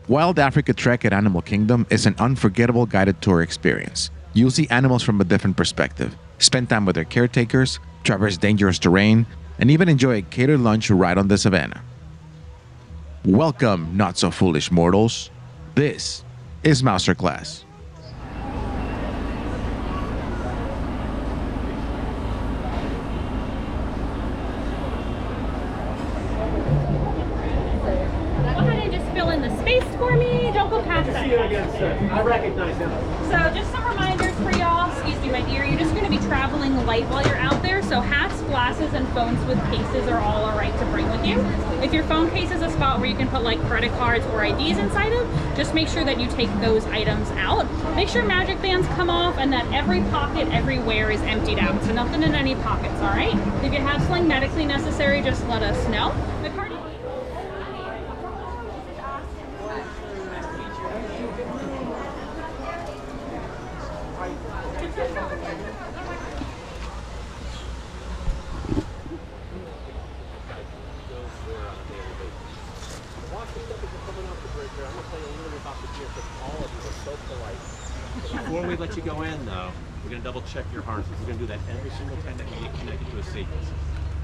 Wild Africa Trek at Animal Kingdom is an unforgettable guided tour experience. You'll see animals from a different perspective, spend time with their caretakers, traverse dangerous terrain, and even enjoy a catered lunch right on the savannah. Welcome, not so foolish mortals. This is Mouseterclass. For me, don't go past that. See you again, sir. I recognize him. So just some reminders for y'all. Excuse me, my dear. You're just going to be traveling light while you're out there. So hats, glasses, and phones with cases are all alright to bring with you. If your phone case is a spot where you can put like credit cards or IDs inside of, just make sure that you take those items out. Make sure magic bands come off and that every pocket everywhere is emptied out. So nothing in any pockets, alright? If you have something medically necessary, just let us know. The card Before we let you go in, though, we're going to double check your harnesses. We're going to do that every single time that you get connected to a sequence.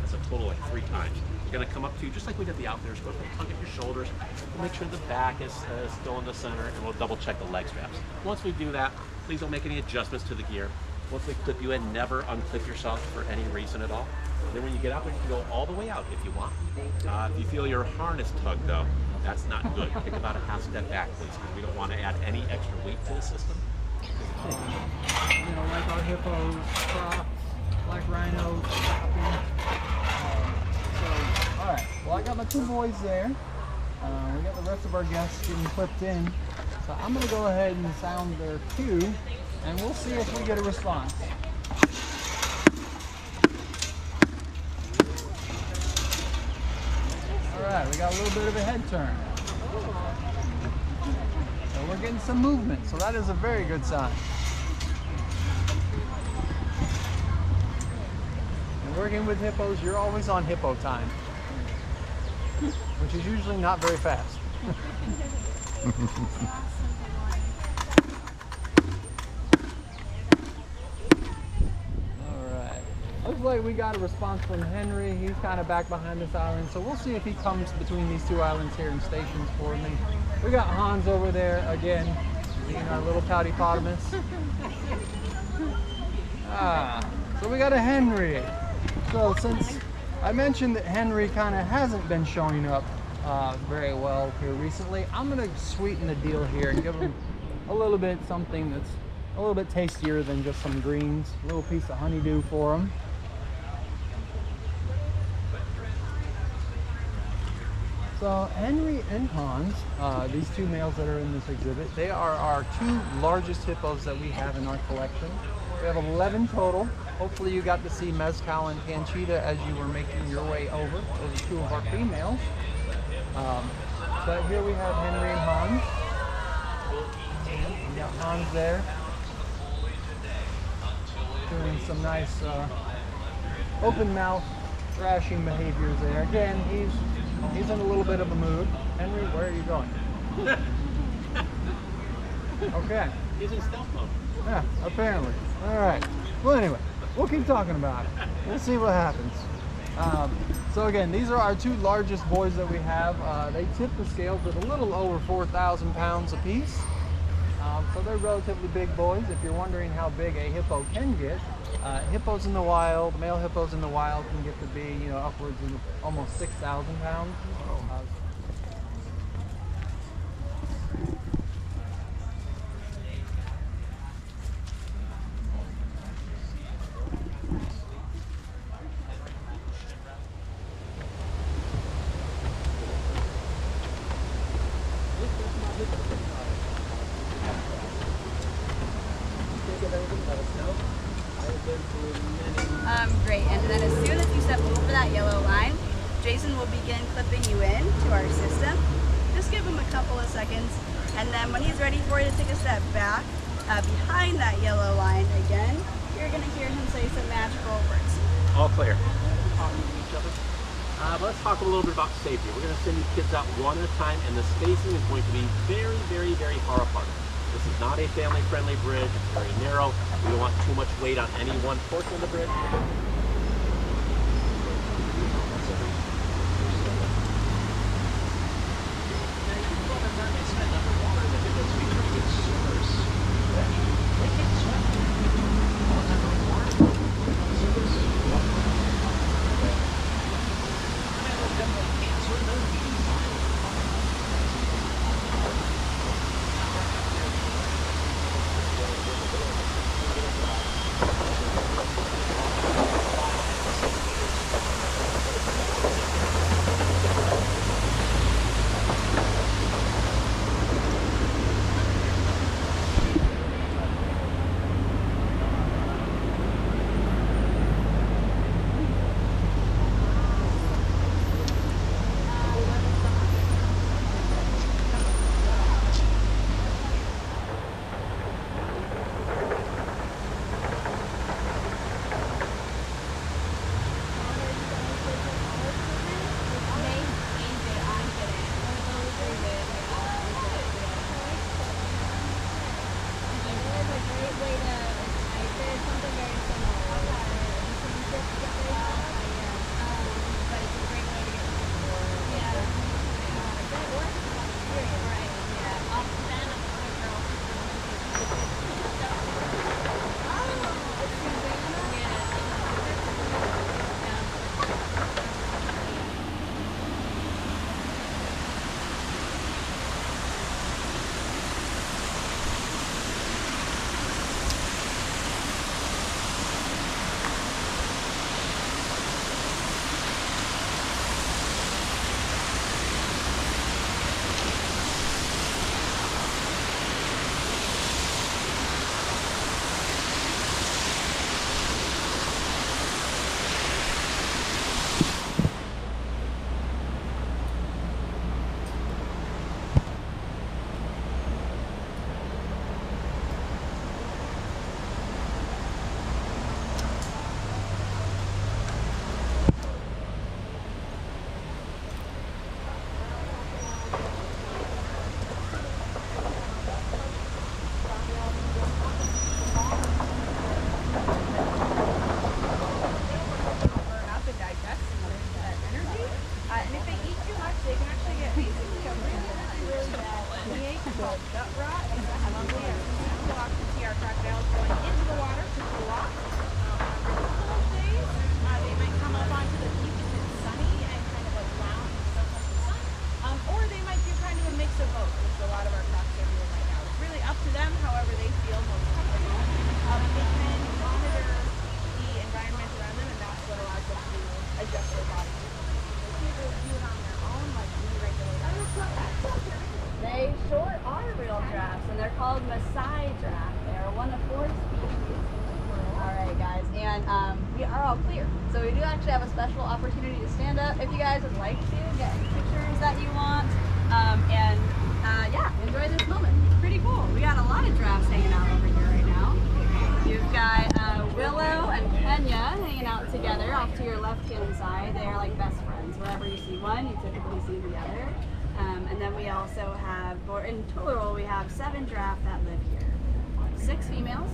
That's a total like 3 times. We're going to come up to you just like we did the out there. So we'll tug at your shoulders. We'll make sure the back is still in the center, and we'll double check the leg straps. Once we do that, please don't make any adjustments to the gear. Once we clip you in, never unclip yourself for any reason at all. Then when you get out there, you can go all the way out if you want. If you feel your harness tug, though, that's not good. Take about a half step back, please, because we don't want to add any extra weight to the system. You know, like our hippos, crocs, black rhinos, shopping. So, alright, well I got my 2 boys there. We got the rest of our guests getting clipped in. So I'm going to go ahead and sound their cue, and we'll see if we get a response. Alright, we got a little bit of a head turn. So we're getting some movement, so that is a very good sign. And working with hippos, you're always on hippo time, which is usually not very fast. Alright. Looks like we got a response from Henry. He's kind of back behind this island, so we'll see if he comes between these 2 islands here and stations for me. We got Hans over there again, being our little pouty-potamus. So we got a Henry. So since I mentioned that Henry kind of hasn't been showing up very well here recently, I'm going to sweeten the deal here and give him a little bit something that's a little bit tastier than just some greens. A little piece of honeydew for him. So Henry and Hans, these 2 males that are in this exhibit, they are our 2 largest hippos that we have in our collection. We have 11 total. Hopefully you got to see Mezcal and Panchita as you were making your way over. Those are 2 of our females. But here we have Henry and Hans. We got Hans there, doing some nice open mouth thrashing behaviors there. Again, he's in a little bit of a mood. Henry, where are you going? Okay. He's in stealth mode. Yeah, apparently. All right. Well, anyway, we'll keep talking about it. We'll see what happens. So again, these are our 2 largest boys that we have. They tip the scales at a little over 4,000 pounds apiece. So they're relatively big boys. If you're wondering how big a hippo can get, hippos in the wild, male hippos in the wild can get to be, you know, upwards of almost 6,000 pounds. Great, and then as soon as you step over that yellow line, Jason will begin clipping you in to our system. Just give him a couple of seconds, and then when he's ready for you to take a step back, behind that yellow line again, you're going to hear him say some magical words. All clear. Talking to each other. But let's talk a little bit about safety. We're going to send you kids out one at a time, and the spacing is going to be very, very, very far apart. This is not a family-friendly bridge. It's very narrow. We don't want too much weight on any one portion of the bridge. So we do actually have a special opportunity to stand up if you guys would like to get any pictures that you want. Yeah, enjoy this moment. It's pretty cool. We got a lot of giraffes hanging out over here right now. You've got Willow and Kenya hanging out together off to your left-hand side. They are like best friends. Wherever you see one, you typically see the other. And then we also have, or in total, we have 7 giraffes that live here. 6 females,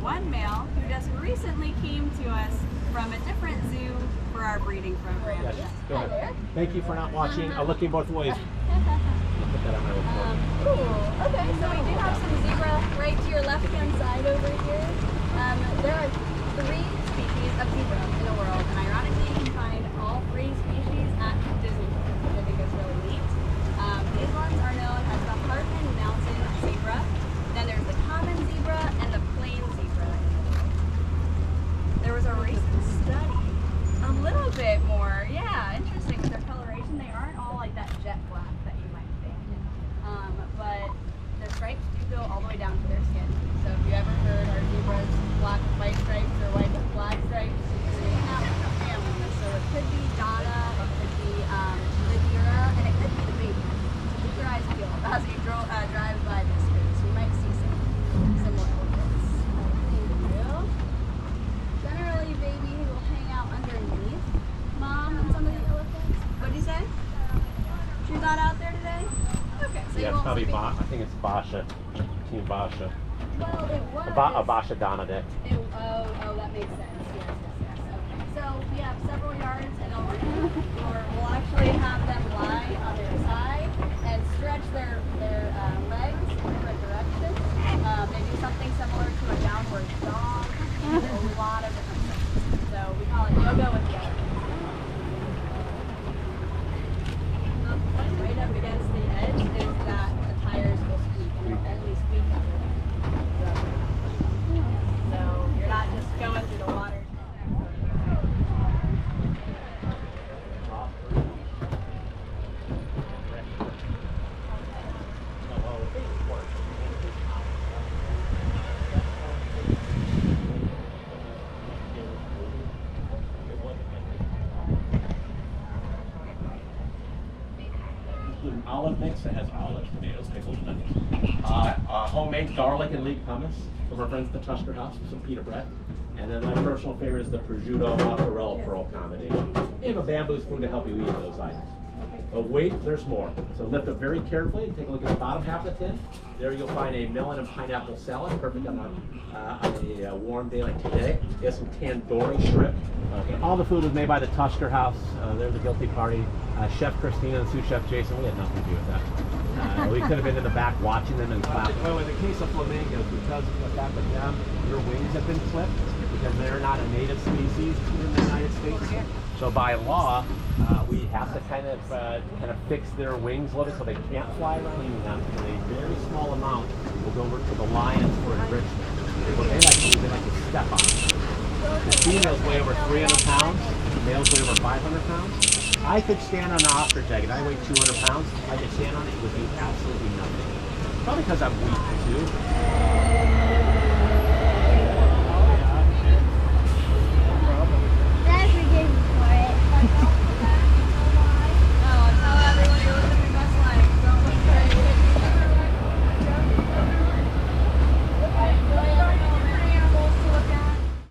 1 male who just recently came to us from a different zoo for our breeding program. Yes, go ahead. Thank you for not watching. Looking both ways. I'll put that on my report. Cool. Okay, so we do have some zebra right to your left-hand side over here. There are 3 species of zebra in the world, and ironically, you can find all 3 species at Disney, which I think is really neat. These ones are known as the Hartman Mountain zebra. Then there's the common zebra and the plain zebra. There was a recent study, a little bit more, yeah, interesting with their coloration. They aren't all like that jet black that you might think. Yeah, it's won't probably be- I think it's Basha, Team Basha. Well, it was. A Basha Donna Day. Oh, that makes sense. Yes. Okay. So we have several yards, and we'll actually have them lie on their side and stretch their legs in different directions. They do something similar to a downward dog. A lot of different things. So we call it yoga with the other. Right up against the edge is that the tires will squeak and will only squeak up. So you're not just going through the water. Olive mix that has olives, tomatoes, pickles, and onions. Homemade garlic and leek hummus from our friends at the Tusker House with some pita bread. And then my personal favorite is the prosciutto mozzarella pearl combination. You have a bamboo spoon to help you eat those items. But wait, there's more. So lift up very carefully. Take a look at the bottom half of the tin. There you'll find a melon and pineapple salad, perfect on a warm day like today. You have some tandoori shrimp. All the food was made by the Tusker House. They're the guilty party. Chef Christina and sous chef Jason, we had nothing to do with that. We could have been in the back watching them and clapping. Oh, in the case of flamingos, because of the fact that their wings have been clipped, because they're not a native species in the United States. So by law, we have to kind of fix their wings a little bit so they can't fly around eating them. And a very small amount will go over to the lions for enrichment. What they like to do, they like to step on them. The females weigh over 300 pounds, the males weigh over 500 pounds. I could stand on an ostrich egg, and I weigh 200 pounds. I could stand on it, it would do absolutely nothing. Probably because I'm weak too.